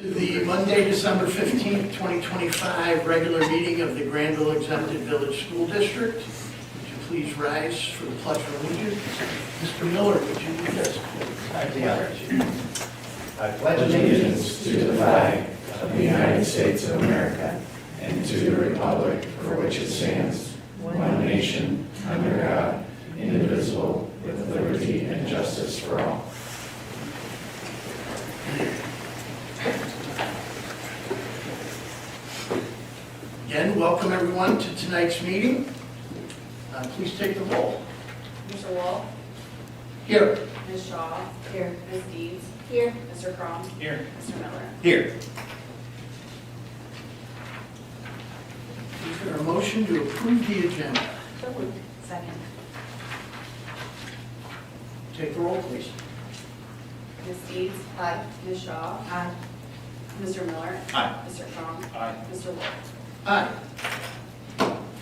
The Monday, December 15th, 2025 regular meeting of the Granville Exempted Village School District. Would you please rise for the Pledge of Allegiance? Mr. Miller, would you lead us? I have the honor. I pledge allegiance to the flag of the United States of America and to the republic for which it stands, one nation, under God, indivisible, with liberty and justice for all. Again, welcome everyone to tonight's meeting. Please take the roll. Mr. Wall? Here. Ms. Shaw? Here. Ms. Deeds? Here. Mr. Crum? Here. Mr. Miller? Here. Is there a motion to approve the agenda? So moved. Second. Take the roll, please. Ms. Deeds? Aye. Ms. Shaw? Aye. Mr. Miller? Aye. Mr. Crum? Aye. Mr. Wolf? Aye.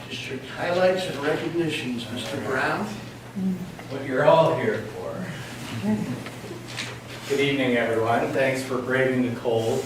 District highlights and recognitions, Mr. Brown. What you're all here for. Good evening, everyone. Thanks for braving the cold.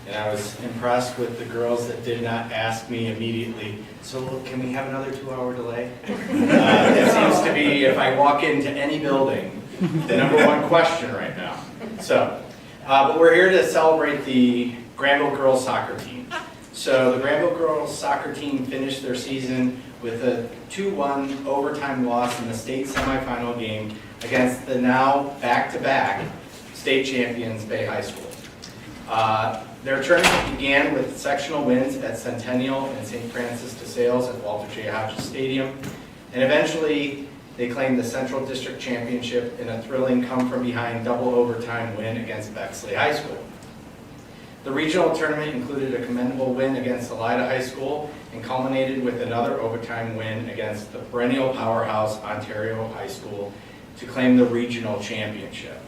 And I was impressed with the girls that did not ask me immediately, so can we have another 2-hour delay? It seems to be, if I walk into any building, the #1 question right now. So, but we're here to celebrate the Granville girls soccer team. So the Granville girls soccer team finished their season with a 2-1 overtime loss in the state semifinal game against the now back-to-back state champions Bay High School. Their tournament began with sectional wins at Centennial and St. Francis de Sales at Walter J. Hodges Stadium, and eventually they claimed the Central District Championship in a thrilling come-from-behind double overtime win against Bexley High School. The regional tournament included a commendable win against Elida High School and culminated with another overtime win against the perennial powerhouse Ontario High School to claim the regional championship.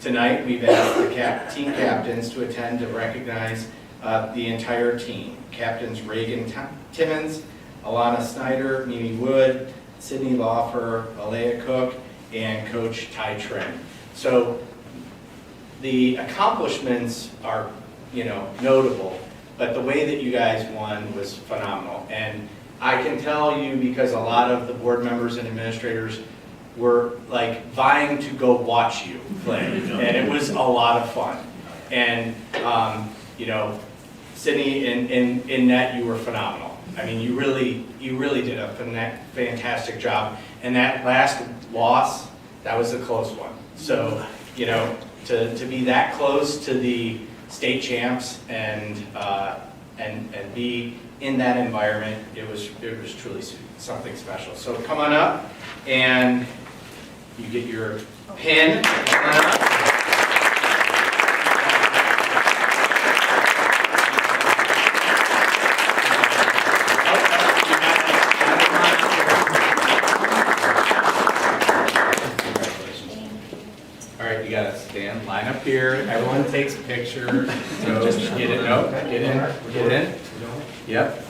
Tonight, we've asked the team captains to attend to recognize the entire team. Captains Reagan Timmons, Alana Snyder, Mimi Wood, Sydney Laufer, Alea Cook, and Coach Ty Trin. So the accomplishments are, notable, but the way that you guys won was phenomenal. And I can tell you, because a lot of the board members and administrators were like vying to go watch you play, and it was a lot of fun. And Sydney, in net, you were phenomenal. I mean, you really did a fantastic job. And that last loss, that was a close one. So to be that close to the state champs and be in that environment, it was truly something special. So come on up, and you get your pin. Come on up. All right, you gotta stand, line up here. Everyone takes a picture. So just get it, no, get in. Yep.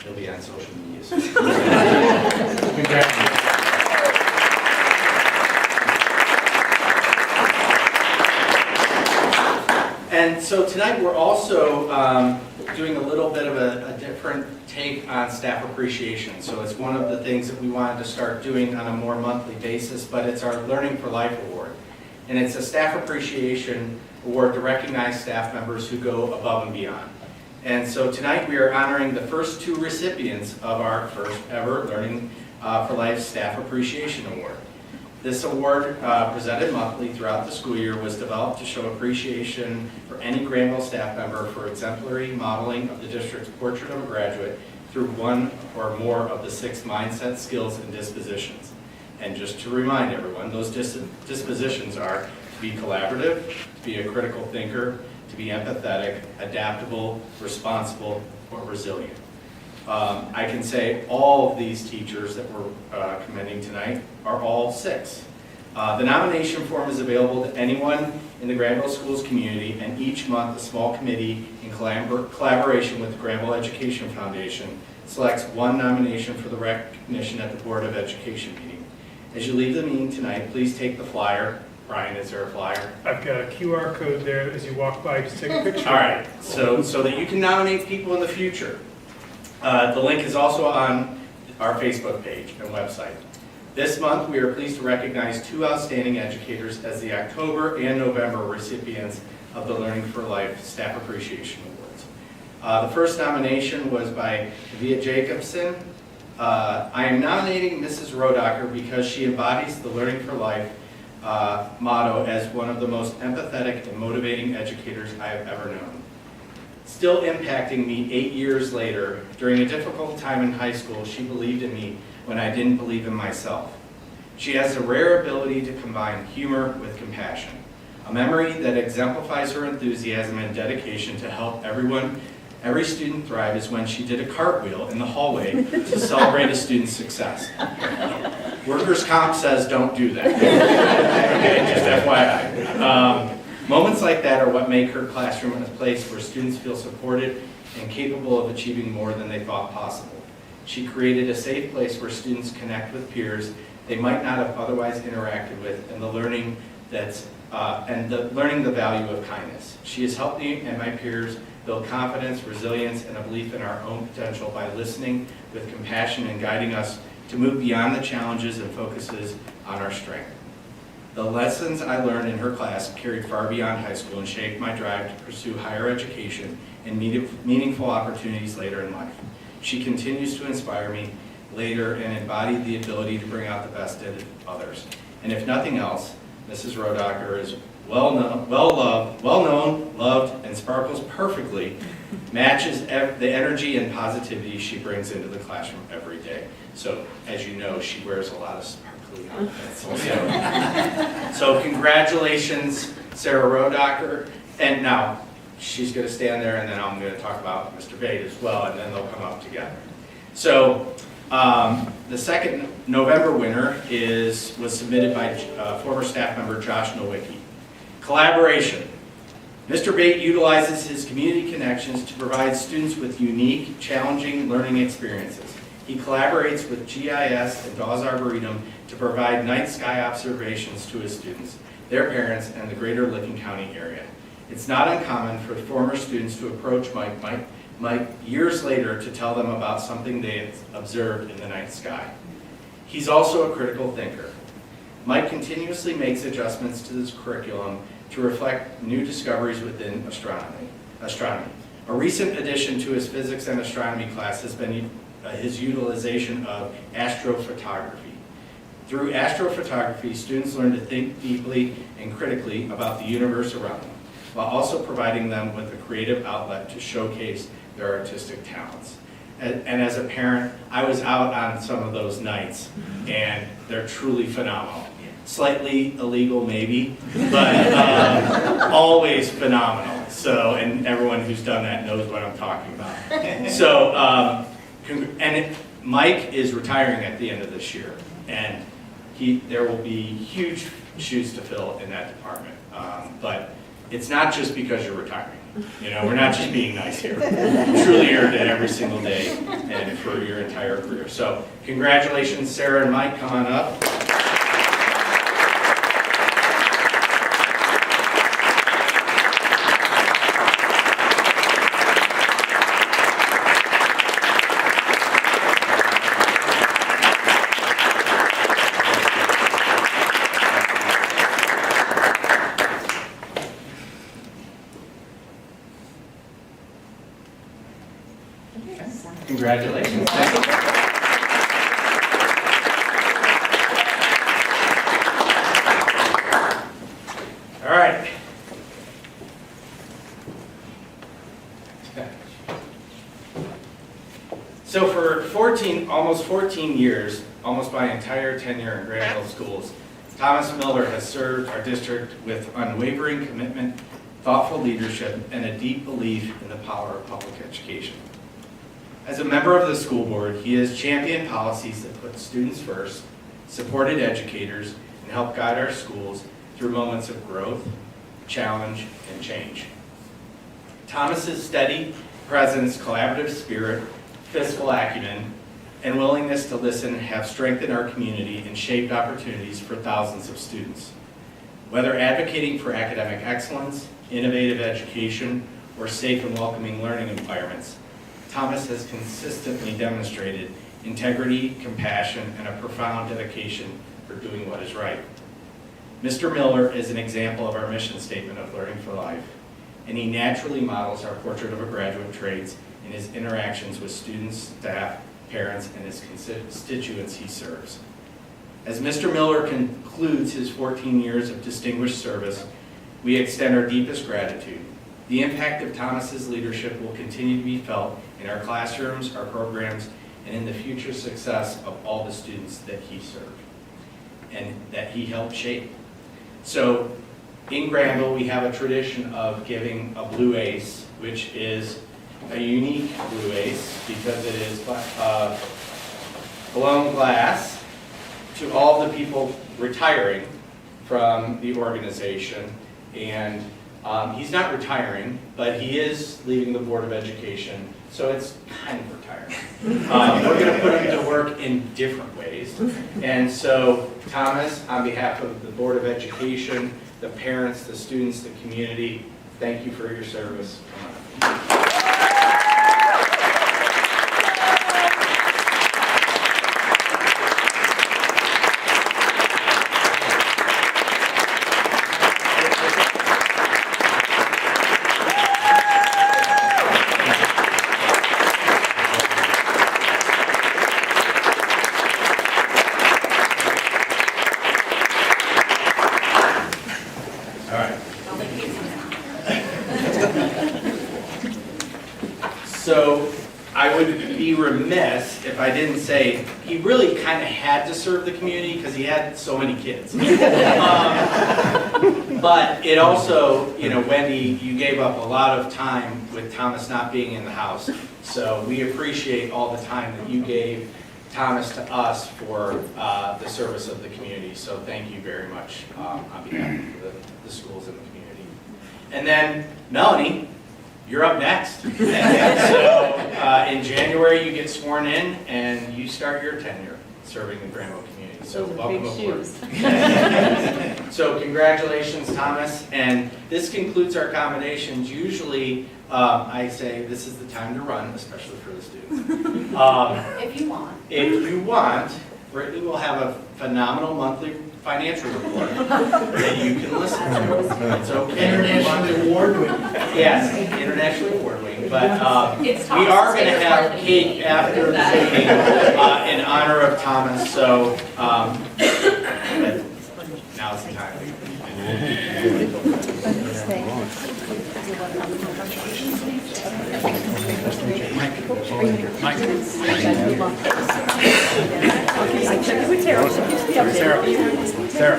You'll be on social media soon. Congratulations. And so tonight we're also doing a little bit of a different take on staff appreciation. So it's one of the things that we wanted to start doing on a more monthly basis, but it's our Learning for Life Award. And it's a staff appreciation award to recognize staff members who go above and beyond. And so tonight we are honoring the first 2 recipients of our first ever Learning for Life Staff Appreciation Award. This award, presented monthly throughout the school year, was developed to show appreciation for any Granville staff member for exemplary modeling of the district's portrait of a graduate through one or more of the 6 mindset, skills, and dispositions. And just to remind everyone, those dispositions are to be collaborative, to be a critical thinker, to be empathetic, adaptable, responsible, or resilient. I can say all of these teachers that we're commending tonight are all 6. The nomination form is available to anyone in the Granville Schools community, and each month a small committee in collaboration with the Granville Education Foundation selects one nomination for the recognition at the Board of Education meeting. As you leave the meeting tonight, please take the flyer. Brian, is there a flyer? I've got a QR code there as you walk by, just take a picture. All right, so that you can nominate people in the future. The link is also on our Facebook page and website. This month, we are pleased to recognize 2 outstanding educators as the October and November recipients of the Learning for Life Staff Appreciation Awards. The first nomination was by Via Jacobson. I am nominating Mrs. Rodacker because she embodies the Learning for Life motto as one of the most empathetic and motivating educators I have ever known. Still impacting me 8 years later, during a difficult time in high school, she believed in me when I didn't believe in myself. She has a rare ability to combine humor with compassion, a memory that exemplifies her enthusiasm and dedication to help every student thrive is when she did a cartwheel in the hallway to celebrate a student's success. Workers' comp says don't do that. Okay, just FYI. Moments like that are what make her classroom a place where students feel supported and capable of achieving more than they thought possible. She created a safe place where students connect with peers they might not have otherwise interacted with, and learning the value of kindness. She has helped me and my peers build confidence, resilience, and a belief in our own potential by listening with compassion and guiding us to move beyond the challenges and focuses on our strength. The lessons I learned in her class carried far beyond high school and shaped my drive to pursue higher education and meaningful opportunities later in life. She continues to inspire me later and embody the ability to bring out the best in others. And if nothing else, Mrs. Rodacker is well-known, loved, and sparkles perfectly, matches the energy and positivity she brings into the classroom every day. So, as you know, she wears a lot of sparkly outfits. So congratulations, Sarah Rodacker. And now, she's going to stand there, and then I'm going to talk about Mr. Bate as well, and then they'll come up together. So, the second November winner was submitted by former staff member Josh Nowicki. Collaboration. Mr. Bate utilizes his community connections to provide students with unique, challenging learning experiences. He collaborates with GIS and Dawes Arboretum to provide night sky observations to his students, their parents, and the greater Licking County area. It's not uncommon for former students to approach Mike years later to tell them about something they had observed in the night sky. He's also a critical thinker. Mike continuously makes adjustments to this curriculum to reflect new discoveries within astronomy. A recent addition to his physics and astronomy class has been his utilization of astrophotography. Through astrophotography, students learn to think deeply and critically about the universe around them, while also providing them with a creative outlet to showcase their artistic talents. And as a parent, I was out on some of those nights, and they're truly phenomenal. Slightly illegal, maybe, but always phenomenal. So, and everyone who's done that knows what I'm talking about. So, Mike is retiring at the end of this year, and there will be huge shoes to fill in that department. But it's not just because you're retiring. You know, we're not just being nice here. You truly earned it every single day and for your entire career. So congratulations, Sarah and Mike. Come on up. Congratulations. Thank you. All right. So for almost 14 years, almost my entire tenure in Granville Schools, Thomas Miller has served our district with unwavering commitment, thoughtful leadership, and a deep belief in the power of public education. As a member of the school board, he has championed policies that put students first, supported educators, and helped guide our schools through moments of growth, challenge, and change. Thomas's steady presence, collaborative spirit, fiscal acumen, and willingness to listen have strengthened our community and shaped opportunities for thousands of students. Whether advocating for academic excellence, innovative education, or safe and welcoming learning environments, Thomas has consistently demonstrated integrity, compassion, and a profound dedication for doing what is right. Mr. Miller is an example of our mission statement of Learning for Life, and he naturally models our portrait of a graduate trades in his interactions with students, staff, parents, and his constituents he serves. As Mr. Miller concludes his 14 years of distinguished service, we extend our deepest gratitude. The impact of Thomas's leadership will continue to be felt in our classrooms, our programs, and in the future success of all the students that he served and that he helped shape. So in Granville, we have a tradition of giving a Blue Ace, which is a unique Blue Ace because it is blown glass to all the people retiring from the organization. And he's not retiring, but he is leaving the Board of Education, so it's kind of retiring. We're going to put him to work in different ways. And so, Thomas, on behalf of the Board of Education, the parents, the students, the community, thank you for your service. So I would be remiss if I didn't say he really kind of had to serve the community because he had so many kids. But it also, you know, Wendy, you gave up a lot of time with Thomas not being in the house. So we appreciate all the time that you gave Thomas to us for the service of the community. So thank you very much on behalf of the schools and the community. And then Melanie, you're up next. So in January, you get sworn in and you start your tenure serving the Granville community. So welcome aboard. So congratulations, Thomas. And this concludes our accommodations. Usually, I say this is the time to run, especially for the students. If you want. If you want, Brittany will have a phenomenal monthly financial report that you can listen to. It's okay. Internationally award-winning. Yes, internationally award-winning, but It's we are going to Thomas's have favorite part cake of the after the meeting. meeting in honor of Thomas, so now's the time. Sarah.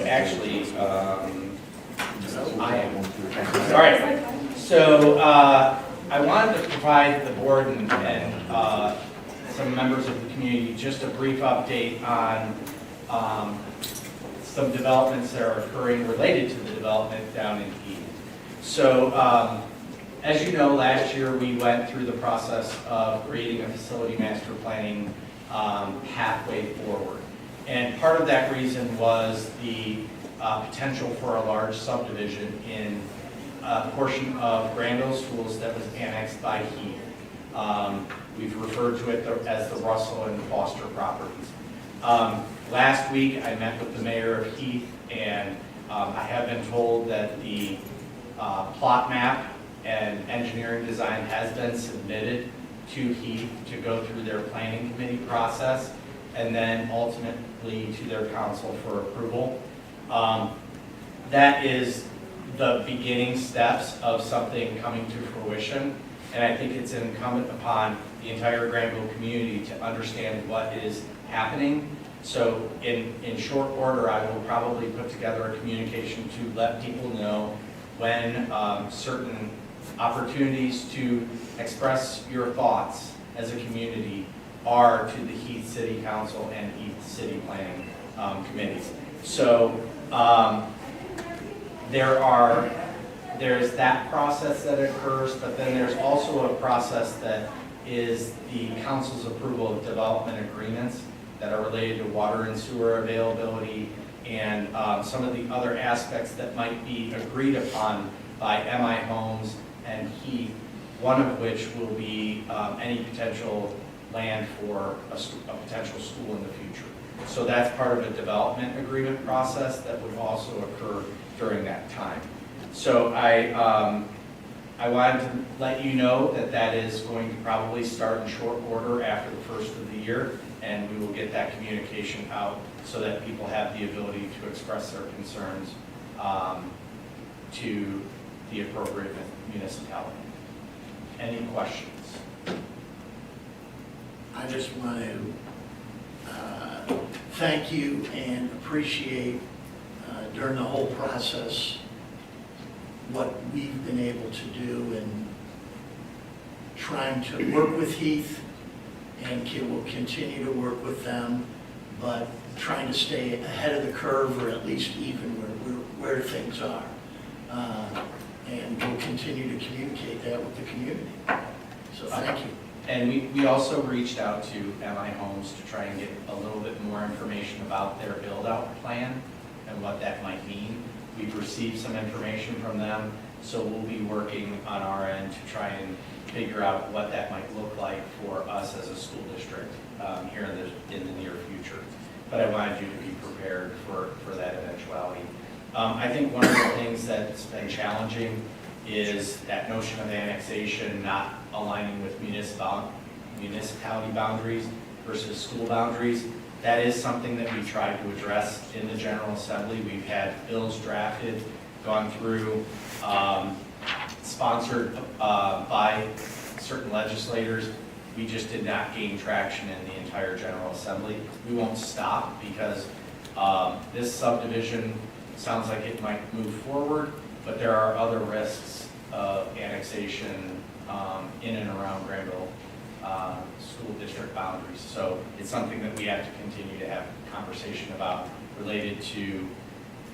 Actually, I am. All right. So I wanted to provide the board and some members of the community just a brief update on some developments that are occurring related to the development down in Eden. So as you know, last year we went through the process of creating a facility master planning pathway forward. And part of that reason was the potential for a large subdivision in a portion of Granville Schools that was annexed by Heath. We've referred to it as the Russell and Foster properties. Last week I met with the mayor of Heath, and I have been told that the plot map and engineering design has been submitted to Heath to go through their planning committee process. and then ultimately to their council for approval. That is the beginning steps of something coming to fruition, and I think it's incumbent upon the entire Granville community to understand what is happening. So in short order, I will probably put together a communication to let people know when certain opportunities to express your thoughts as a community are to the Heath City Council and Heath City Planning committees. So there's that process that occurs, but then there's also a process that is the council's approval of development agreements that are related to water and sewer availability and some of the other aspects that might be agreed upon by MI Homes and Heath, one of which will be any potential land for a potential school in the future. So that's part of a development agreement process that would also occur during that time. So I wanted to let you know that that is going to probably start in short order after the first of the year, and we will get that communication out so that people have the ability to express their concerns to the appropriate municipality. Any questions? I just want to thank you and appreciate during the whole process what we've been able to do in trying to work with Heath, and will continue to work with them, but trying to stay ahead of the curve, or at least even where things are. And we'll continue to communicate that with the community. So thank you. And we also reached out to MI Homes to try and get a little bit more information about their build-out plan and what that might mean. We've received some information from them, so we'll be working on our end to try and figure out what that might look like for us as a school district here in the near future. But I wanted you to be prepared for that eventuality. I think one of the things that's been challenging is that notion of annexation not aligning with municipality boundaries versus school boundaries. That is something that we tried to address in the General Assembly. We've had bills drafted, gone through, sponsored by certain legislators. We just did not gain traction in the entire General Assembly. We won't stop because this subdivision sounds like it might move forward, but there are other risks of annexation in and around Granville school district boundaries. So it's something that we have to continue to have conversation about related to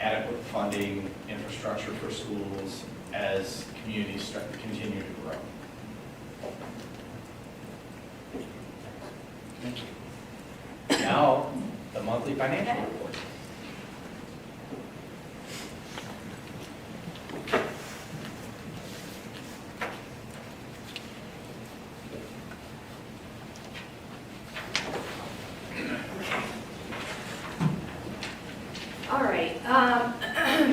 adequate funding, infrastructure for schools as communities continue to grow. Thank you. Now, the monthly financial report. All right,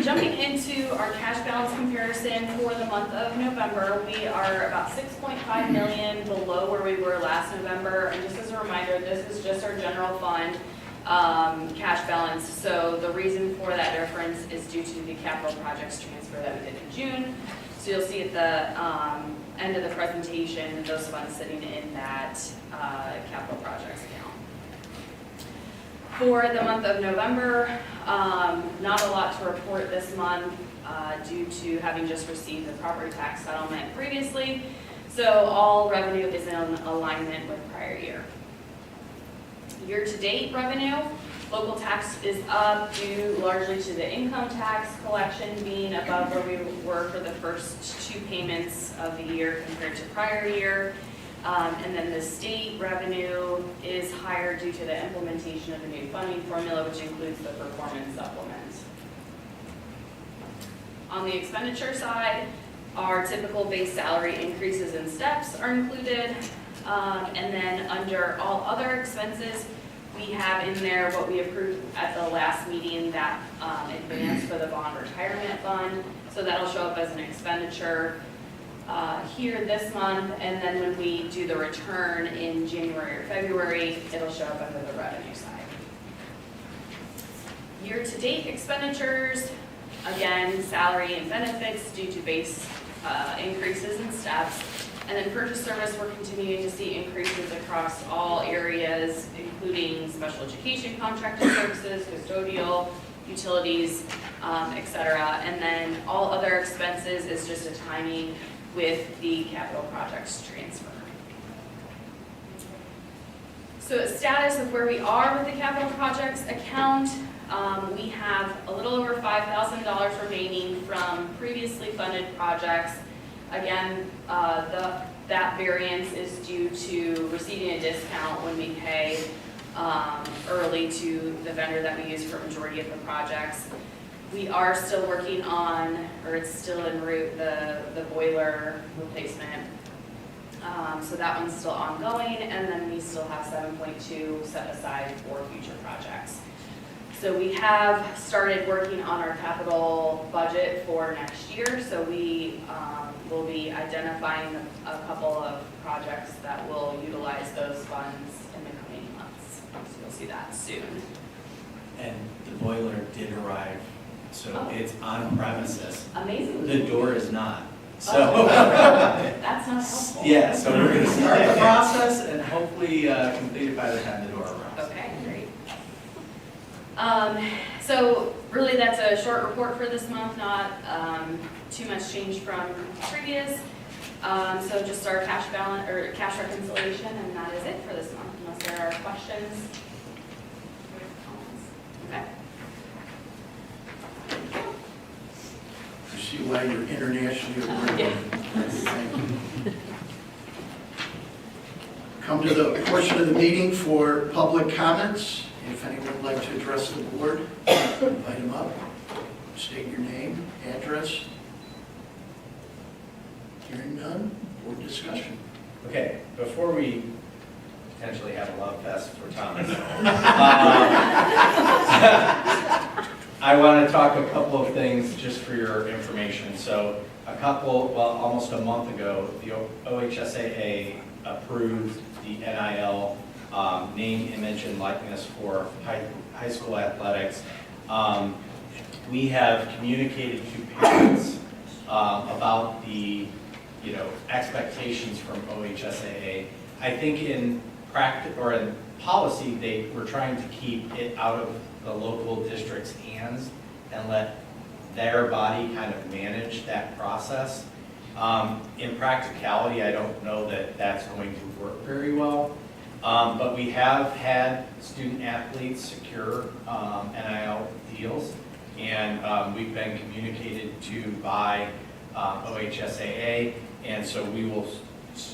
jumping into our cash balance comparison for the month of November, we are about 6.5 million below where we were last November. And just as a reminder, this is just our general fund cash balance. So the reason for that difference is due to the capital projects transfer that we did in June. So you'll see at the end of the presentation, those funds sitting in that capital projects account. For the month of November, not a lot to report this month due to having just received the property tax settlement previously. So all revenue is in alignment with prior year. Year-to-date revenue, local tax is up due largely to the income tax collection being above where we were for the first two payments of the year compared to prior year. And then the state revenue is higher due to the implementation of the new funding formula, which includes the performance supplement. On the expenditure side, our typical base salary increases and steps are included. And then under all other expenses, we have in there what we approved at the last meeting, that advance for the bond retirement fund. So that'll show up as an expenditure. here this month, and then when we do the return in January or February, it'll show up under the revenue side. Year-to-date expenditures, again, salary and benefits due to base increases and steps. And then purchase service, we're continuing to see increases across all areas, including special education contracted services, custodial, utilities, et cetera. And then all other expenses is just a timing with the capital projects transfer. So a status of where we are with the capital projects account, we have a little over $5,000 remaining from previously funded projects. Again, that variance is due to receiving a discount when we pay early to the vendor that we use for a majority of the projects. We are still working on, or it's still en route, the boiler replacement. So that one's still ongoing, and then we still have 7.2 set aside for future projects. So we have started working on our capital budget for next year, so we will be identifying a couple of projects that will utilize those funds in the coming months. So you'll see that soon. And the boiler did arrive, so it's on premises. Amazing. The door is not. So, That's not helpful. yeah, so we're going to start the process and hopefully complete it by the time the door arrives. Okay, great. So really that's a short report for this month, not too much change from previous. So just our cash balance or cash reconciliation, and that is it for this month, unless there are questions. Okay. You see why you're internationally awarded. Yeah. Thank you. Come to the portion of the meeting for public comments. If anyone would like to address the board, invite them up. State your name, address. Hearing none, board discussion. Okay, before we potentially have a love fest for Thomas, I want to talk a couple of things just for your information. So almost a month ago, the OHSAA approved the NIL name, image, and likeness for high school athletics. We have communicated to parents about the expectations from OHSAA. I think in practice or in policy, they were trying to keep it out of the local district's hands and let their body kind of manage that process. In practicality, I don't know that that's going to work very well. But we have had student athletes secure NIL deals, and we've been communicated to by OHSAA, and so we will,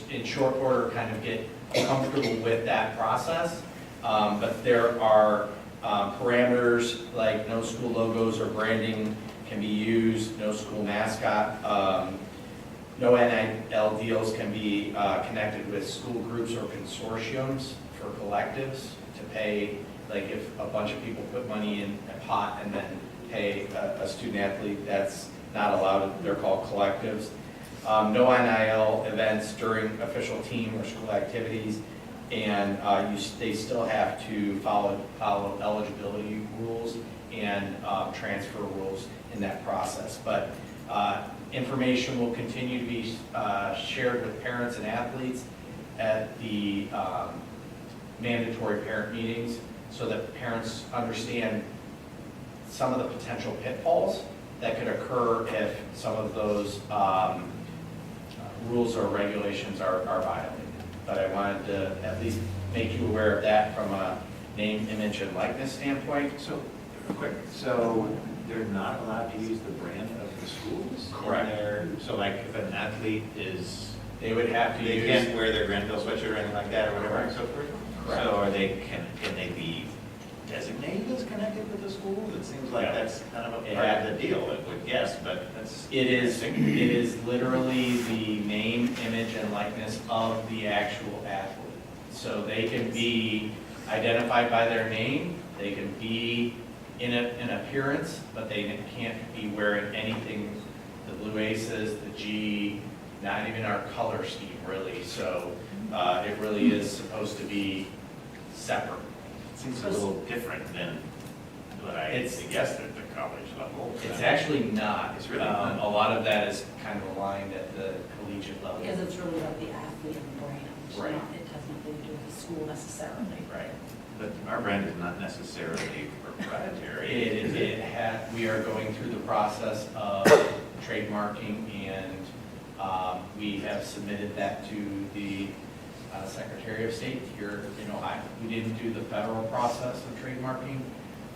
in short order, kind of get comfortable with that process. But there are parameters like no school logos or branding can be used, no school mascot, no NIL deals can be connected with school groups or consortiums for collectives to pay, like if a bunch of people put money in a pot and then pay a student athlete, that's not allowed, they're called collectives. No NIL events during official team or school activities, and they still have to follow eligibility rules and transfer rules in that process. But information will continue to be shared with parents and athletes at the mandatory parent meetings so that parents understand some of the potential pitfalls that could occur if some of those rules or regulations are violated. But I wanted to at least make you aware of that from a name, image, and likeness standpoint. So, real quick, so they're not allowed to use the brand of the schools? Correct. So like if an athlete is, They would have to they use. can't wear their Granville sweatshirt or anything like that or whatever and so forth? Correct. So are they, can they be designated as connected with the school? It seems like Yeah. that's kind of a It part had- of the deal, I would guess, but that's. It is literally the name, image, and likeness of the actual athlete. So they can be identified by their name, they can be in an appearance, but they can't be wearing anything, the Blue Aces, the G, not even our color scheme really. So it really is supposed to be separate. Seems a little different than what I It's- guessed at the college level. It's actually not. It's really not. A lot of that is kind of aligned at the collegiate level. Because it's really about the athlete and the brand. Right. It has nothing to do with the school necessarily. Right. But our brand is not necessarily proprietary. We are going through the process of trademarking, and we have submitted that to the Secretary of State here. We didn't do the federal process of trademarking,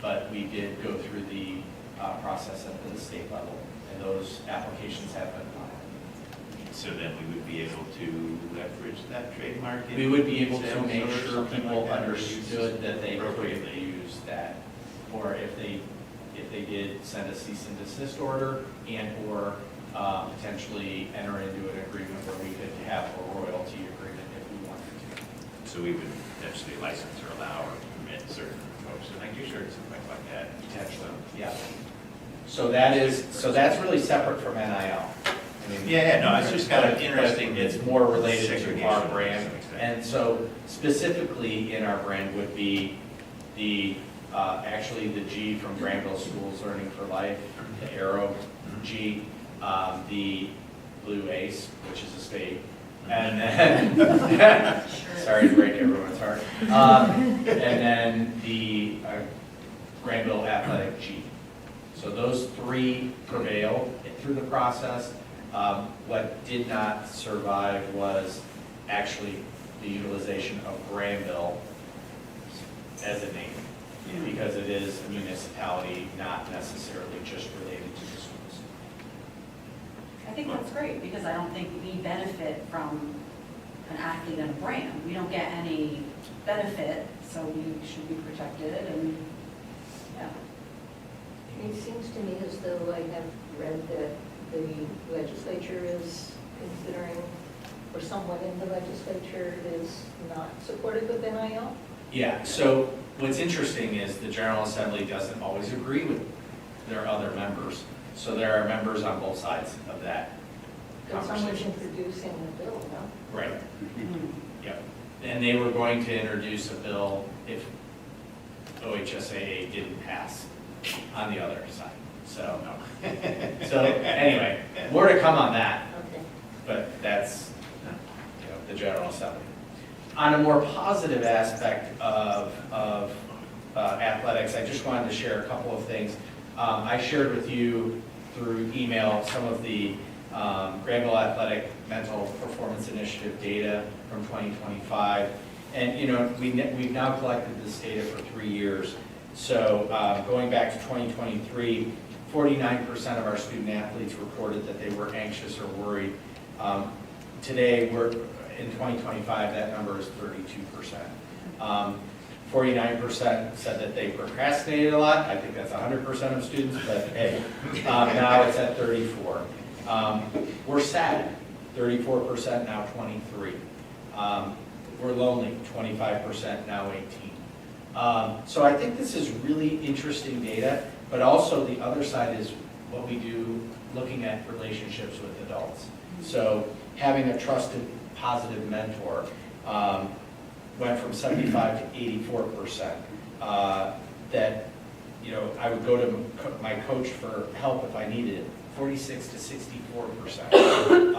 but we did go through the process at the state level, and those applications have been filed. So then we would be able to leverage that trademark? in We would be able to sales make or sure something people like that, or understood that they could appropriately. use that. Or if they did send a cease and desist order and/or potentially enter into an agreement where we could have a royalty agreement if we wanted to. So we would potentially license or allow or permit certain folks to make T-shirts and things like that. Potentially, yeah. So that's really separate from NIL. I mean, Yeah, no, it's just kind of interesting. It's more related to Segregation our to brand. some extent. And so specifically in our brand would be the, actually the G from Granville Schools Learning for Life, the Arrow G, the Blue Ace, which is a state, and then, sorry to break everyone's heart, and then the Granville Athletic G. So those three prevail through the process. What did not survive was actually the utilization of Granville as a name, because it is a municipality, not necessarily just related to the schools. I think that's great, because I don't think we benefit from an athlete and a brand. We don't get any benefit, so we should be protected, and, yeah. It seems to me as though I have read that the legislature is considering, or someone in the legislature is not supportive of NIL. Yeah, so what's interesting is the General Assembly doesn't always agree with their other members. So there are members on both sides of that But someone's conversation. introducing the bill, no? Right, yep. And they were going to introduce a bill if OHSAA didn't pass on the other side. So, so anyway, more to come on that, Okay. but that's, the General Assembly. On a more positive aspect of athletics, I just wanted to share a couple of things. I shared with you through email some of the Granville Athletic Mental Performance Initiative data from 2025. And, we've now collected this data for 3 years. So going back to 2023, 49% of our student athletes reported that they were anxious or worried. Today, in 2025, that number is 32%. 49% said that they procrastinated a lot. I think that's 100% of students, but hey, now it's at 34. We're sad, 34%, now 23. We're lonely, 25%, now 18. So I think this is really interesting data, but also the other side is what we do looking at relationships with adults. So having a trusted, positive mentor went from 75 to 84%. That, I would go to my coach for help if I needed it, 46 to 64%.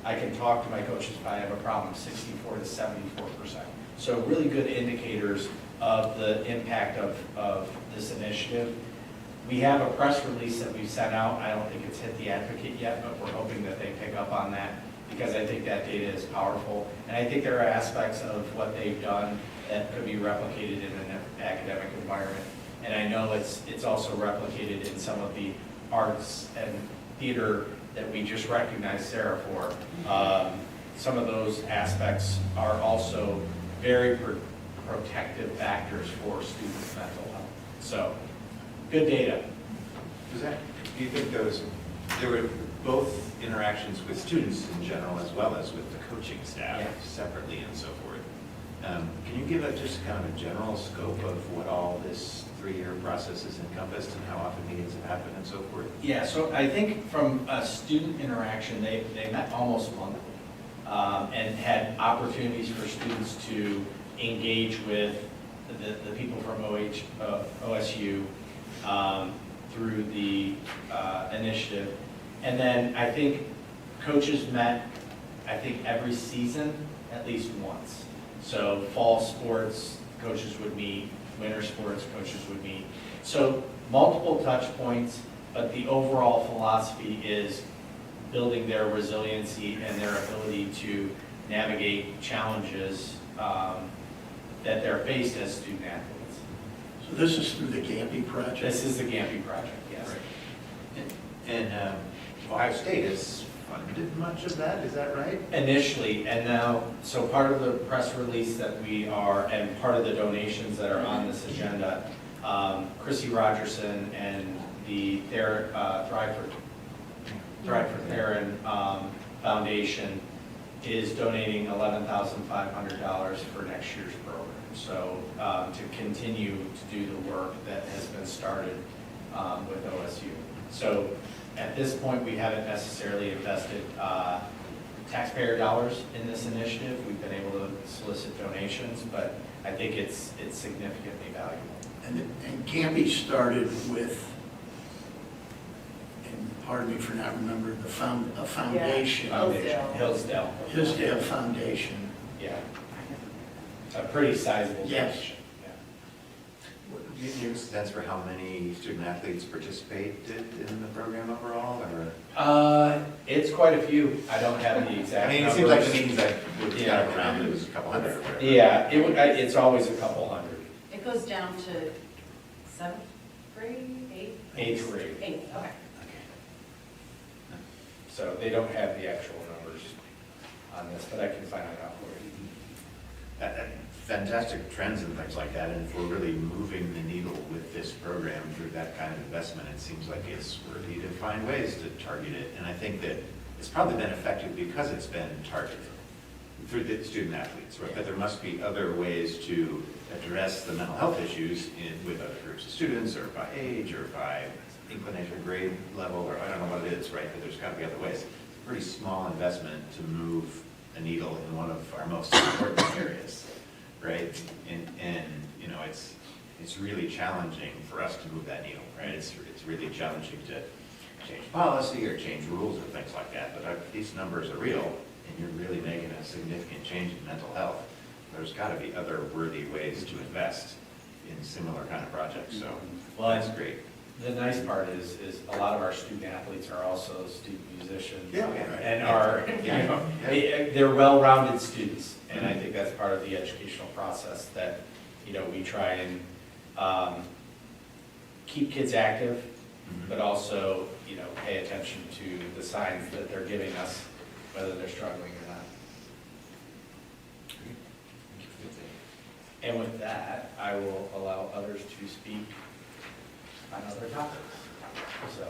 I can talk to my coaches if I have a problem, 64 to 74%. So really good indicators of the impact of this initiative. We have a press release that we've sent out. I don't think it's hit the Advocate yet, but we're hoping that they pick up on that because I think that data is powerful. And I think there are aspects of what they've done that could be replicated in an academic environment. And I know it's also replicated in some of the arts and theater that we just recognized Sarah for. Some of those aspects are also very protective factors for students' mental health. So, good data. Do you think there were both interactions with students in general as well as with the coaching staff Yeah. separately and so forth? Can you give just kind of a general scope of what all this 3-year process is encompassed and how often meetings have happened and so forth? Yeah, so I think from a student interaction, they met almost monthly and had opportunities for students to engage with the people from OSU through the initiative. And then I think coaches met, I think, every season at least once. So fall sports, coaches would meet, winter sports, coaches would meet. So multiple touch points, but the overall philosophy is building their resiliency and their ability to navigate challenges that they're faced as student athletes. So this is through the GAMPI project? This is the GAMPI project, yes. And Ohio State has funded much of that, is that right? Initially, and now, so part of the press release that we are, and part of the donations that are on this agenda, Chrissy Rogerson and the Thrive for Theron Foundation is donating $11,500 for next year's program. So to continue to do the work that has been started with OSU. So at this point, we haven't necessarily invested taxpayer dollars in this initiative. We've been able to solicit donations, but I think it's significantly valuable. And GAMPI started with, and pardon me for not remembering, a foundation. Hillsdale. Hillsdale Foundation. Yeah. A pretty sizable Yes. donation. Do you have a sense for how many student athletes participated in the program overall, or? It's quite a few. I don't have the exact I mean, it numbers. seems like the meetings I would Yeah. count around, it was a couple hundred or whatever. Yeah, it's always a couple hundred. It goes down to 7th grade, 8th? 8th grade. 8th, okay. So they don't have the actual numbers on this, but I can find it out for you. Fantastic trends and things like that, and if we're really moving the needle with this program through that kind of investment, it seems like it's worthy to find ways to target it. And I think that it's probably been effective because it's been targeted through the student athletes, right? But there must be other ways to address the mental health issues with other groups of students, or by age, or by inclination, grade level, or I don't know what it is, right? But there's got to be other ways. It's a pretty small investment to move a needle in one of our most important areas, right? And you know, it's really challenging for us to move that needle, right? It's really challenging to change policy or change rules or things like that. But these numbers are real, and you're really making a significant change in mental health. There's got to be other worthy ways to invest in similar kind of projects. So, Well, that's great. The nice part is a lot of our student athletes are also student musicians. Yeah. And are, you know, they're well-rounded students. And I think that's part of the educational process that, you know, we try and keep kids active, but also, you know, pay attention to the signs that they're giving us, whether they're struggling or not. And with that, I will allow others to speak on other topics. So,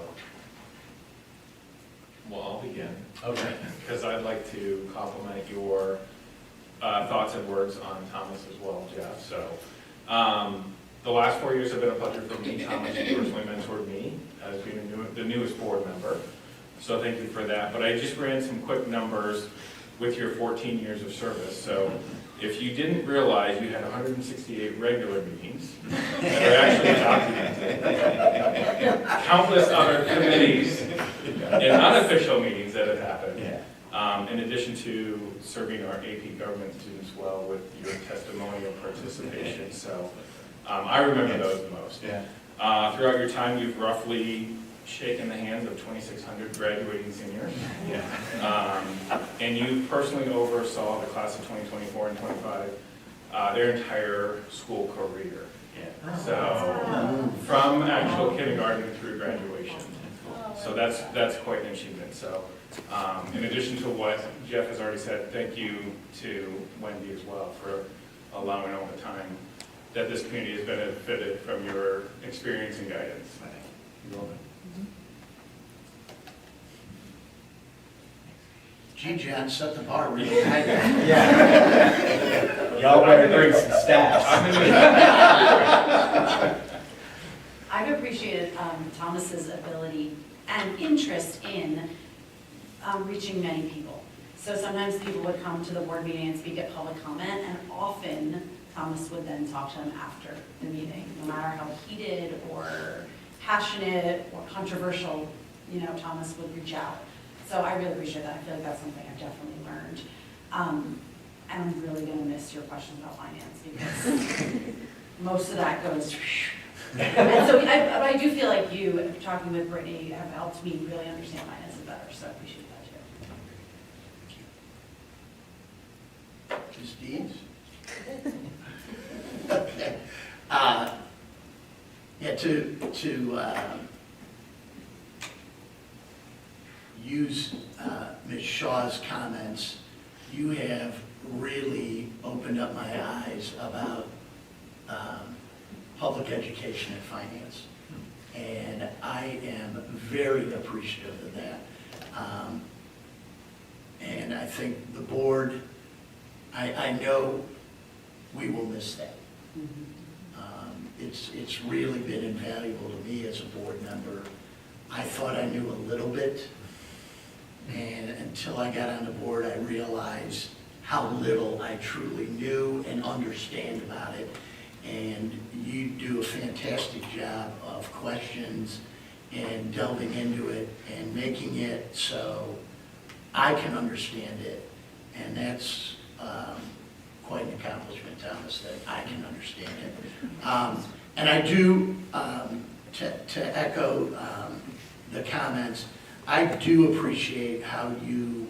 Well, I'll begin, okay. because I'd like to compliment your thoughts and words on Thomas as well, Jeff. So, the last 4 years have been a pleasure for me. Thomas personally mentored me as being the newest board member. So thank you for that. But I just ran some quick numbers with your 14 years of service. So if you didn't realize, you had 168 regular meetings that are actually documented. Countless other committees and unofficial meetings that have happened. In addition to serving our AP government students well with your testimonial participation. So I remember those the most. Throughout your time, you've roughly shaken the hands of 2,600 graduating seniors. And you personally oversaw the class of 2024 and 25, their entire school career. So from actual kindergarten through graduation. So that's quite an achievement. So in addition to what Jeff has already said, thank you to Wendy as well for allowing all the time that this community has benefited from your experience and guidance. You're welcome. Gee, John, set the bar really high. Y'all better bring some staff. I've appreciated Thomas's ability and interest in reaching many people. So sometimes people would come to the board meeting and speak at public comment, and often Thomas would then talk to them after the meeting. No matter how heated or passionate or controversial, you know, Thomas would reach out. So I really appreciate that. I feel like that's something I've definitely learned. And I'm really gonna miss your questions about finance because most of that goes. And so I do feel like you, talking with Brittany, have helped me really understand finances better, so I appreciate that too. Ms. Deeds? Okay. Yeah, to use Ms. Shaw's comments, you have really opened up my eyes about public education and finance. And I am very appreciative of that. And I think the board, I know we will miss that. It's really been invaluable to me as a board member. I thought I knew a little bit, and until I got on the board, I realized how little I truly knew and understand about it. And you do a fantastic job of questions and delving into it and making it so I can understand it. And that's quite an accomplishment, Thomas, that I can understand it. And I do, to echo the comments, I do appreciate how you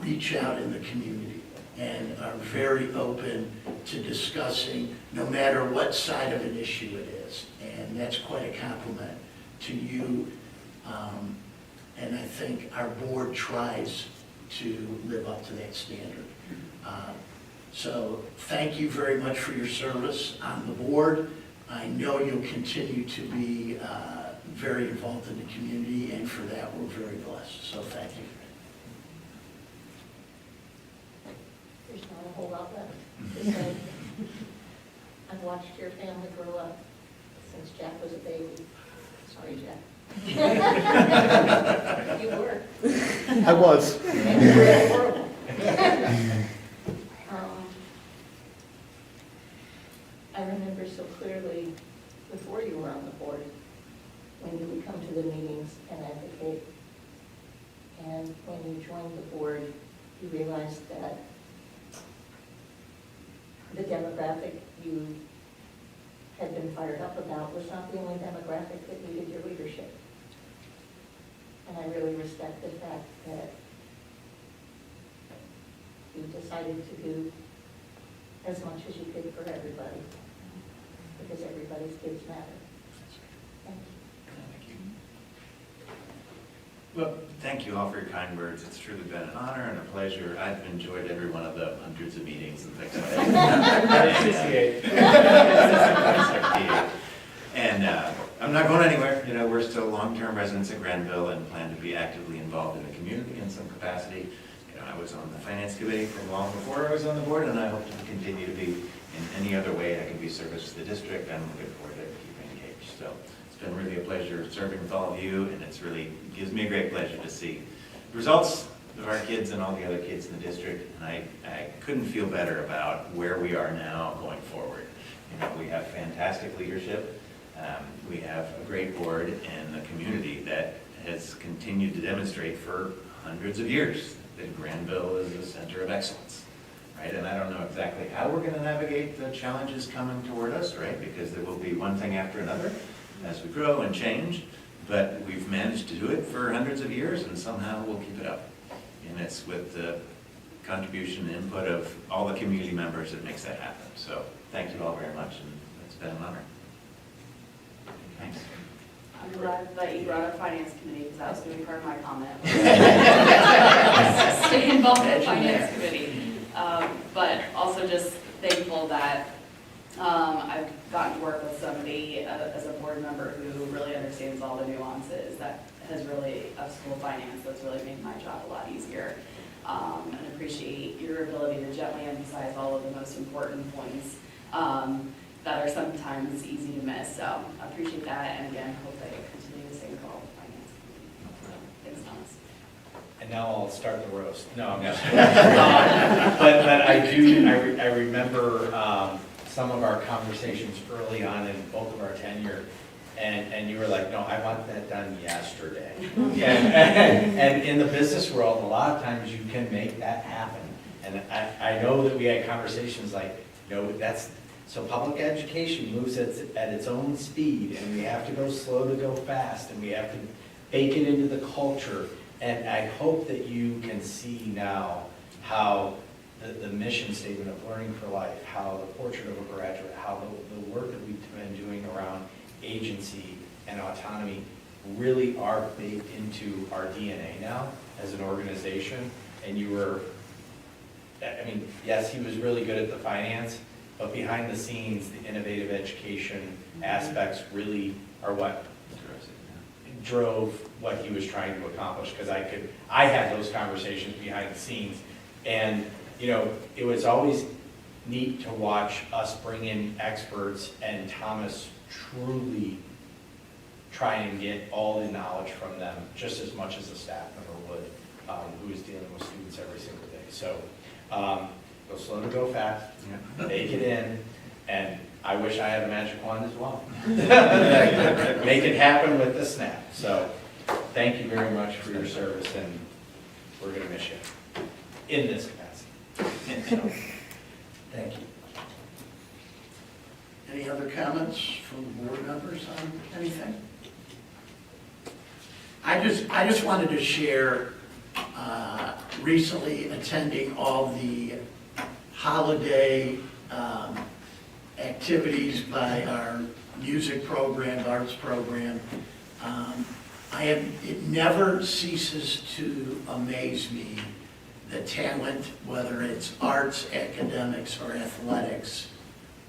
reach out in the community and are very open to discussing no matter what side of an issue it is. And that's quite a compliment to you. And I think our board tries to live up to that standard. So thank you very much for your service on the board. I know you'll continue to be very involved in the community, and for that, we're very blessed. So thank you. There's not a whole lot left to say. I've watched your family grow up since Jack was a baby. Sorry, Jack. You were. I was. You were horrible. I remember so clearly before you were on the board, when you would come to the meetings and advocate. And when you joined the board, you realized that the demographic you had been fired up about was not the only demographic that needed your leadership. And I really respect the fact that you decided to do as much as you could for everybody, because everybody's kids matter. Thank you. Well, thank you all for your kind words. It's truly been an honor and a pleasure. I've enjoyed every one of the hundreds of meetings and things like that. And I'm not going anywhere. You know, we're still long-term residents of Granville and plan to be actively involved in the community in some capacity. You know, I was on the finance committee for long before I was on the board, and I hope to continue to be in any other way I can be service to the district. I'm looking forward to keeping engaged. So it's been really a pleasure serving with all of you, and it's really gives me a great pleasure to see the results of our kids and all the other kids in the district. And I couldn't feel better about where we are now going forward. You know, we have fantastic leadership. We have a great board and a community that has continued to demonstrate for hundreds of years that Granville is a center of excellence, right? And I don't know exactly how we're going to navigate the challenges coming toward us, right? Because there will be one thing after another as we grow and change, but we've managed to do it for hundreds of years, and somehow we'll keep it up. And it's with the contribution and input of all the community members that makes that happen. So thank you all very much, and it's been an honor. Thanks. I'm glad that you brought up finance committee, because that was going to be part of my comment. Stay involved in finance committee. But also just thankful that I've gotten to work with somebody as a board member who really understands all the nuances that has really, of school finance, that's really made my job a lot easier. And appreciate your ability to gently emphasize all of the most important points. that are sometimes easy to miss. So I appreciate that, and again, hope that you continue the same goal with finance. So, thanks, Thomas. And now I'll start the roast. No, I'm just. But I remember some of our conversations early on in both of our tenure, and you were like, no, I want that done yesterday. And in the business world, a lot of times you can make that happen. And I know that we had conversations like, so public education moves at its own speed, and we have to go slow to go fast, and we have to bake it into the culture. And I hope that you can see now how the mission statement of Learning for Life, how the portrait of a graduate, how the work that we've been doing around agency and autonomy really are baked into our DNA now as an organization. And yes, he was really good at the finance, but behind the scenes, the innovative education aspects really are what drove what he was trying to accomplish, because I had those conversations behind the scenes. And, it was always neat to watch us bring in experts and Thomas truly try and get all the knowledge from them, just as much as a staff member would, who is dealing with students every single day. So, go slow to go fast, make it in, and I wish I had a magic wand as well. Make it happen with the snap. So, thank you very much for your service, and we're going to miss you in this capacity. So, thank you. Any other comments from board members on anything? I just wanted to share, recently attending all the holiday activities by our music program, arts program. It never ceases to amaze me the talent, whether it's arts, academics, or athletics,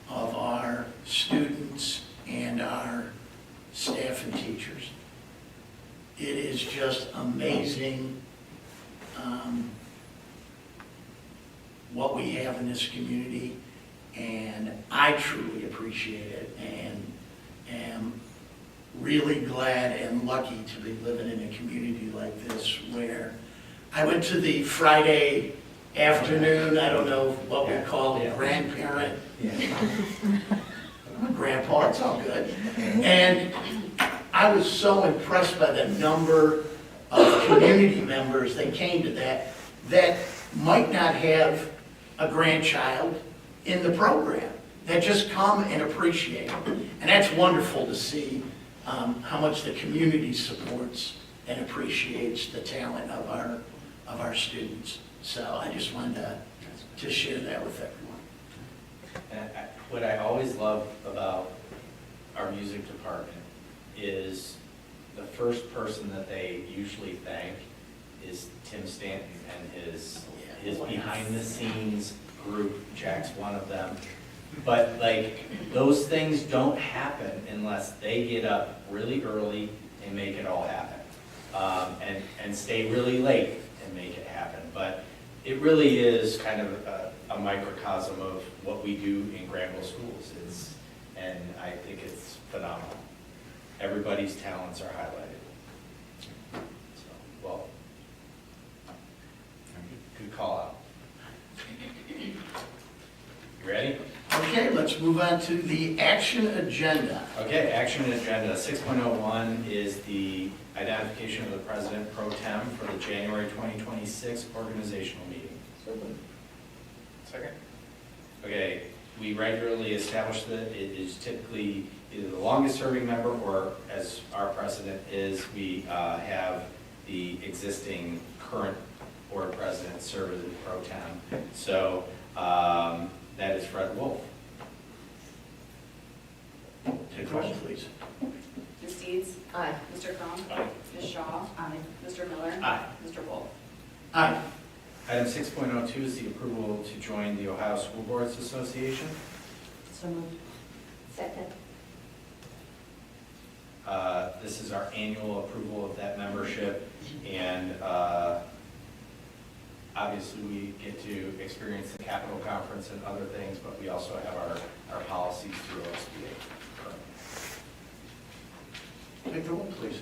of our students and our staff and teachers. It is just amazing what we have in this community, and I truly appreciate it, and am really glad and lucky to be living in a community like this, where I went to the Friday afternoon, I don't know what we call it, grandparent, grandpa, it's all good. And I was so impressed by the number of community members that came to that might not have a grandchild in the program, that just come and appreciate it. And that's wonderful to see how much the community supports and appreciates the talent of our students. So I just wanted to share that with everyone. And what I always love about our music department is the first person that they usually thank is Tim Stanton and his behind the scenes group. Jack's one of them. But those things don't happen unless they get up really early and make it all happen, and stay really late and make it happen. But it really is kind of a microcosm of what we do in Granville schools. And I think it's phenomenal. Everybody's talents are highlighted. So, well, good call out. You ready? Okay, let's move on to the action agenda. Okay, action agenda 6.01 is the identification of the president pro tem for the January 2026 organizational meeting. Second? Okay, we regularly establish that it is typically either the longest serving member, or as our precedent is, we have the existing current board president serve as the pro tem. So that is Fred Wolf. Take roll, please. Ms. Deeds? Aye. Mr. Crum? Aye. Ms. Shaw? Aye. Mr. Miller? Aye. Mr. Wolf? Aye. Item 6.02 is the approval to join the Ohio School Boards Association. So moved. Second. This is our annual approval of that membership, and Obviously, we get to experience the Capitol Conference and other things, but we also have our policies through OSBA. Take the roll, please.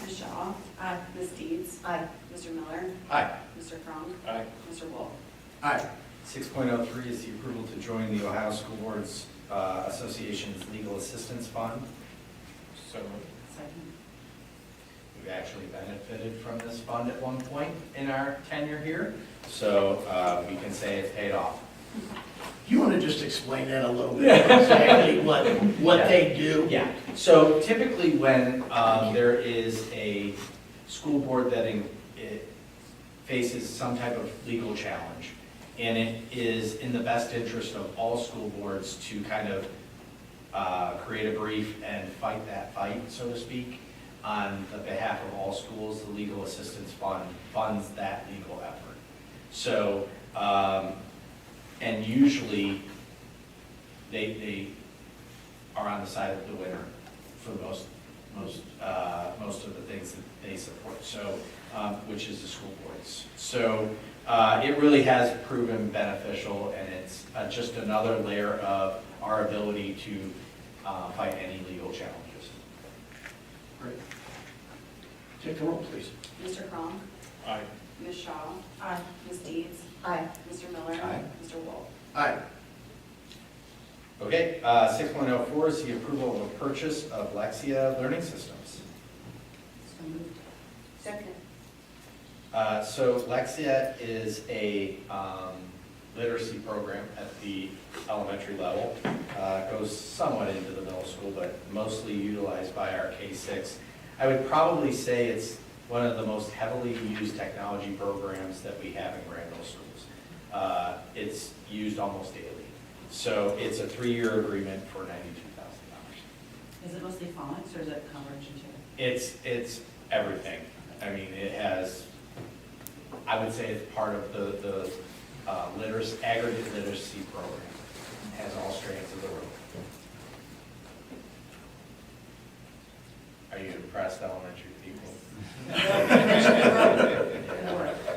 Ms. Shaw? Aye. Ms. Deeds? Aye. Mr. Miller? Aye. Mr. Crum? Aye. Mr. Wolf? Aye. 6.03 is the approval to join the Ohio School Boards Association's Legal Assistance Fund. So moved. Second. We've actually benefited from this fund at one point in our tenure here, so we can say it's paid off. Do you want to just explain that a little bit, exactly what they do? Yeah, so typically when there is a school board that it faces some type of legal challenge, and it is in the best interest of all school boards to kind of create a brief and fight that fight, so to speak, on the behalf of all schools, the Legal Assistance Fund funds that legal effort. So, and usually they are on the side of the winner for most of the things that they support, so, which is the school boards. So it really has proven beneficial, and it's just another layer of our ability to fight any legal challenges. Great. Take the roll, please. Mr. Crum? Aye. Ms. Shaw? Aye. Ms. Deeds? Aye. Mr. Miller? Aye. Mr. Wolf? Aye. Okay, 6.04 is the approval of a purchase of Lexia Learning Systems. So moved. Second. So Lexia is a literacy program at the elementary level. Goes somewhat into the middle school, but mostly utilized by our K-6. I would probably say it's one of the most heavily used technology programs that we have in Granville schools. It's used almost daily. So it's a 3-year agreement for $92,000. Is it mostly phonics or is it coverage too? It's everything. I mean, it has, I would say it's part of the aggregate literacy program. It has all strands of the road. Are you impressed, elementary people?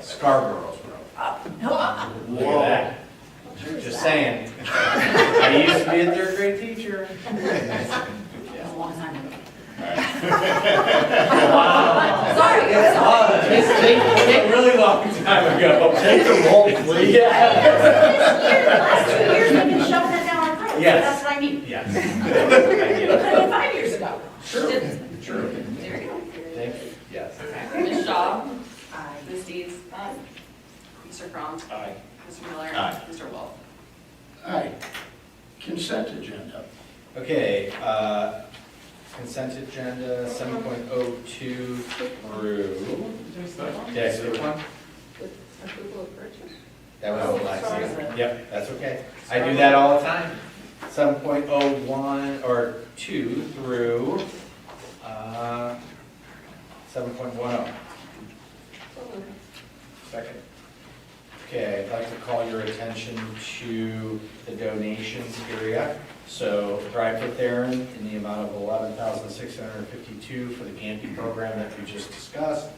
Scarborough's road. Look at that. Just saying. I used to be a 3rd grade teacher. That was a long time ago. Sorry. It's a really long time ago. Take the roll, please. Last 2 years, they've been shoving it down our throats. Yes. That's what I mean. Yes. It could have been 5 years ago. True. There you go. Thank you. Yes. Ms. Shaw? Aye. Ms. Deeds? Mr. Crum? Aye. Mr. Miller? Aye. Mr. Wolf? Aye. Consent agenda. Okay, consent agenda 7.02 through, did I skip one? Approval of purchase? That was Oh, Alexia. sorry. Yep, that's okay. I do that all the time. 7.01 or 2 through 7.10. Second. Okay, I'd like to call your attention to the donations area. So Thrive for Theron in the amount of $11,652 for the Gampy program that we just discussed.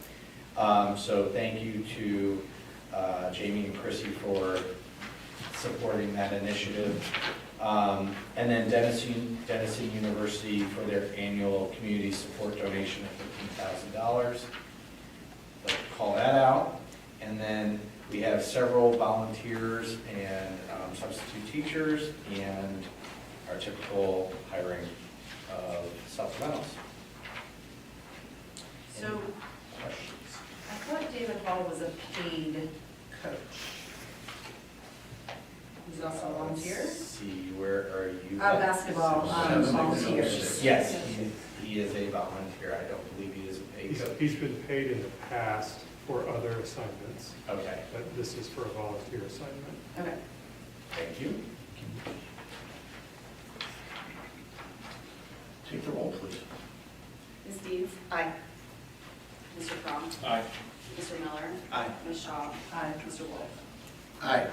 So thank you to Jamie and Chrissy for supporting that initiative. And then Denison University for their annual community support donation of $15,000. So call that out. And then we have several volunteers and substitute teachers and our typical hiring of supplementals. So Any questions? I thought David Hall was a paid coach. He's also a volunteer? Let's see, where are you? Basketball volunteers. Yes, he is a volunteer. I don't believe he is a paid coach. He's been paid in the past for other assignments, Okay, but this is for a volunteer assignment. Okay. thank you. Take the roll, please. Ms. Deeds? Aye. Mr. Crum? Aye. Mr. Miller? Aye. Ms. Shaw? Aye. Mr. Wolf? Aye.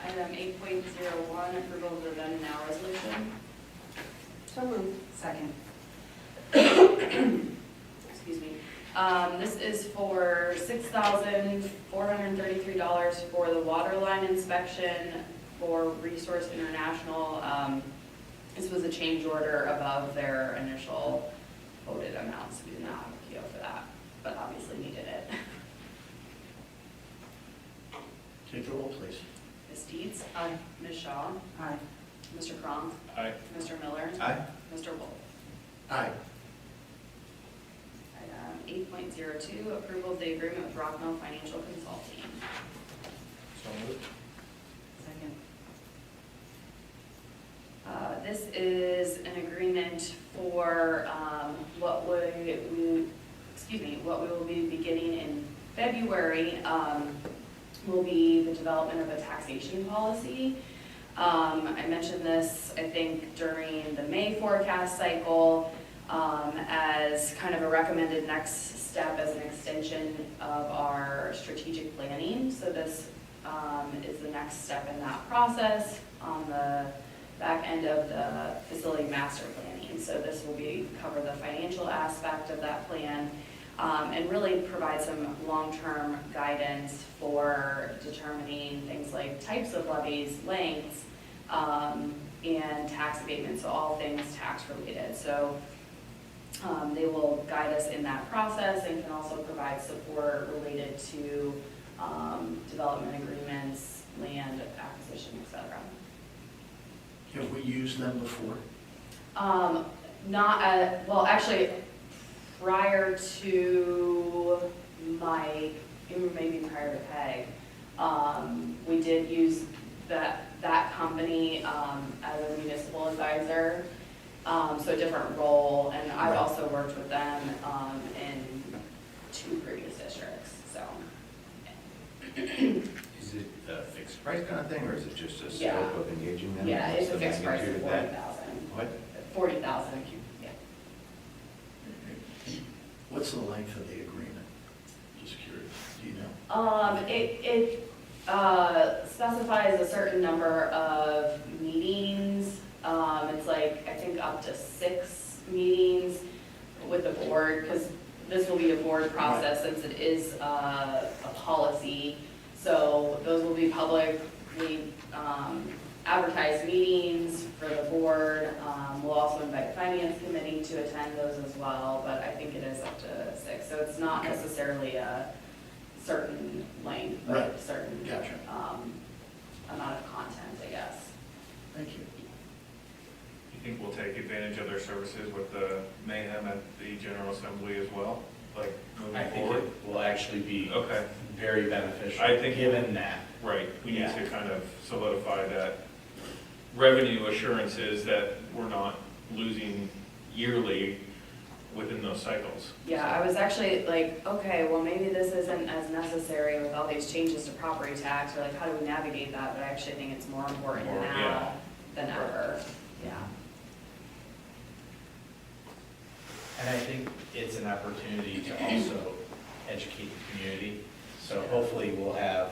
Item 8.01, approval of the then and now resolution. So moved. Second. Excuse me. This is for $6,433 for the water line inspection for Resource International. This was a change order above their initial quoted amounts. We did not have a PO for that, but obviously needed it. Take the roll, please. Ms. Deeds? Aye. Ms. Shaw? Aye. Mr. Cronk? Aye. Mr. Miller? Aye. Mr. Wolf? Aye. Item 8.02, approval of the agreement with Rockmill Financial Consulting. So moved. Second. This is an agreement for what we will be beginning in February, will be the development of a taxation policy. I mentioned this, I think, during the May forecast cycle as kind of a recommended next step as an extension of our strategic planning. So this is the next step in that process on the back end of the facility master planning. So this will cover the financial aspect of that plan and really provide some long-term guidance for determining things like types of levies, lengths, and tax abatement, so all things tax related. So they will guide us in that process and can also provide support related to development agreements, land acquisition, et cetera. Have we used them before? Well, actually, prior to Mike, maybe prior to Peg, we did use that company as a municipal advisor, so a different role, and I've also worked with them in 2 previous districts, so. Is it a fixed price kind of thing, or is it just a Yeah. scope of engaging them? Yeah, What's it's a the fixed price of magnitude of that? $40,000. What? 40,000, yeah. What's the length of the agreement? Just curious, do you know? It specifies a certain number of meetings. It's like, I think up to 6 meetings with the board, because this will be a board process since it is a policy. So those will be publicly advertised meetings for the board. We'll also invite finance committee to attend those as well, but I think it is up to 6. So it's not necessarily a certain length, but Right. a certain Gotcha. amount of content, I guess. Thank you. You think we'll take advantage of their services with the mayhem at the General Assembly as well, like I moving think forward? it will actually be Okay, very beneficial. I think- Given that. right, we need Yeah. to kind of solidify that revenue assurances that we're not losing yearly within those cycles. Yeah, I was actually like, okay, well, maybe this isn't as necessary with all these changes to property tax, or like, how do we navigate that? But I actually think it's more important More, now yeah. than ever, yeah. And I think it's an opportunity to also educate the community. So hopefully we'll have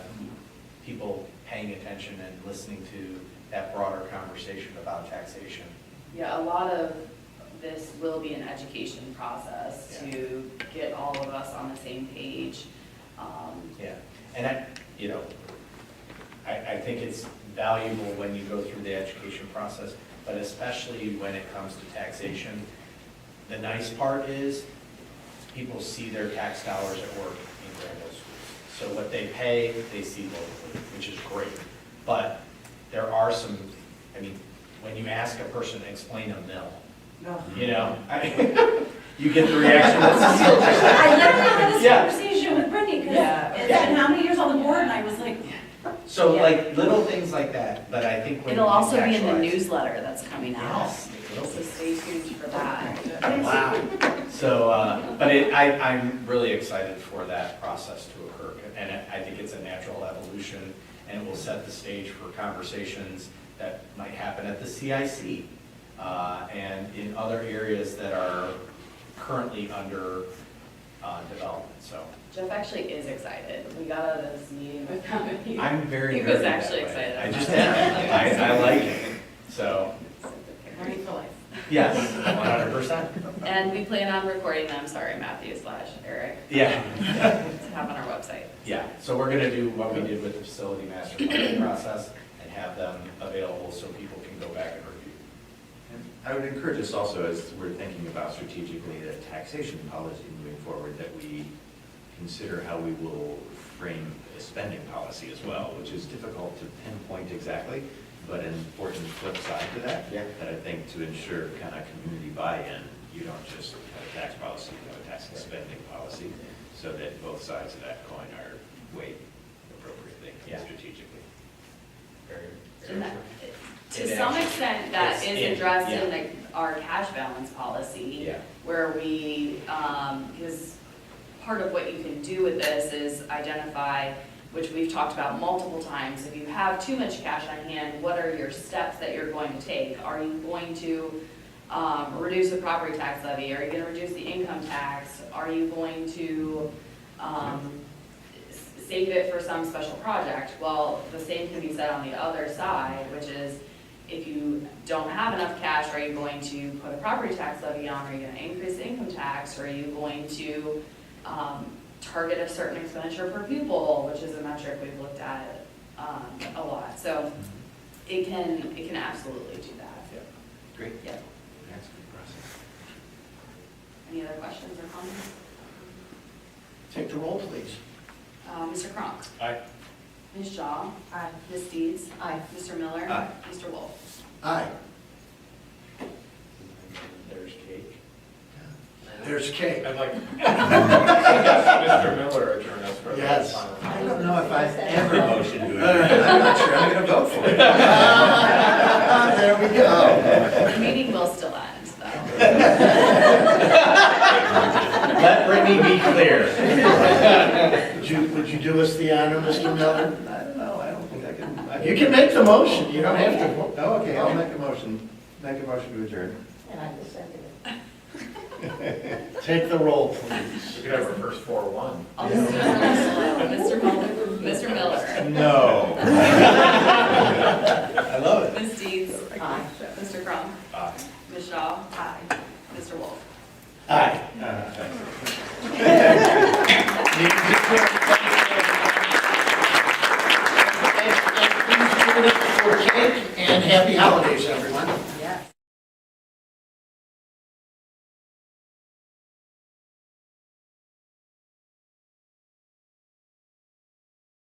people paying attention and listening to that broader conversation about taxation. Yeah, a lot of this will be an education process to get all of us on the same page. Yeah, and I think it's valuable when you go through the education process, but especially when it comes to taxation. The nice part is people see their tax dollars at work in Granville schools. So what they pay, they see locally, which is great. But there are some, when you ask a person to explain a mill, you get the reaction that's I literally had this Yeah. conversation with Brittany, because Yeah. it's been how many years on the board, and I was like, So Yeah. like little things like that, but I think when It'll you also be in the contextualize- newsletter that's coming out, Yes, it will so be. stay tuned for that. Wow. So, but I'm really excited for that process to occur, and I think it's a natural evolution, and it will set the stage for conversations that might happen at the CIC, and in other areas that are currently under development, so. Jeff actually is excited. We got out of this meeting with him, and he I'm very He was nerdy that actually way. excited I about just it. am, I like it, so. ready for life. Yes, 100%. And we plan on recording them, sorry, Matthew/Eric, Yeah. to have on our website. Yeah, so we're gonna do what we did with the facility master planning process and have them available so people can go back and review. And I would encourage us also, as we're thinking about strategically the taxation policy moving forward, that we consider how we will frame a spending policy as well, which is difficult to pinpoint exactly, but an important flip side to that. Yeah. That I think to ensure kind of community buy-in, you don't just have a tax policy, you have a tax and spending policy, so that both sides of that coin are weighed appropriately Yeah. and strategically. Very, And very that- true. To It some actually- extent, that it's is in, addressed yeah. in our cash balance policy. Yeah. Where we, because part of what you can do with this is identify, which we've talked about multiple times, if you have too much cash on hand, what are your steps that you're going to take? Are you going to reduce the property tax levy? Are you going to reduce the income tax? Are you going to save it for some special project? Well, the same can be said on the other side, which is if you don't have enough cash, are you going to put a property tax levy on? Are you going to increase the income tax? Are you going to target a certain expenditure per pupil, which is a metric we've looked at a lot. So it can absolutely do that. Yeah. Great. Yep. That's a good process. Any other questions or comments? Take the roll, please. Mr. Kronk? Aye. Ms. Shaw? Aye. Ms. Deeds? Aye. Mr. Miller? Aye. Mr. Wolf? Aye. There's cake. There's cake. I'd like, Mr. Miller adjourn us for the Yes. final. I don't know if I've ever motioned to it. I'm not sure I'm gonna vote for it. There we go. The meeting will still end, though. Let Brittany be clear. Would you do us the honor, Mr. Miller? I don't know, I don't think I can. You can make the motion, you don't have to. Oh, okay, I'll make a motion to adjourn. And I will second it. Take the roll, please. We could have our first 4-1. I'll just do it really slow. Mr. Miller? No. I love it. Ms. Deeds? Aye. Mr. Crum? Aye. Ms. Shaw? Aye. Mr. Wolf? Aye. And happy holidays, everyone.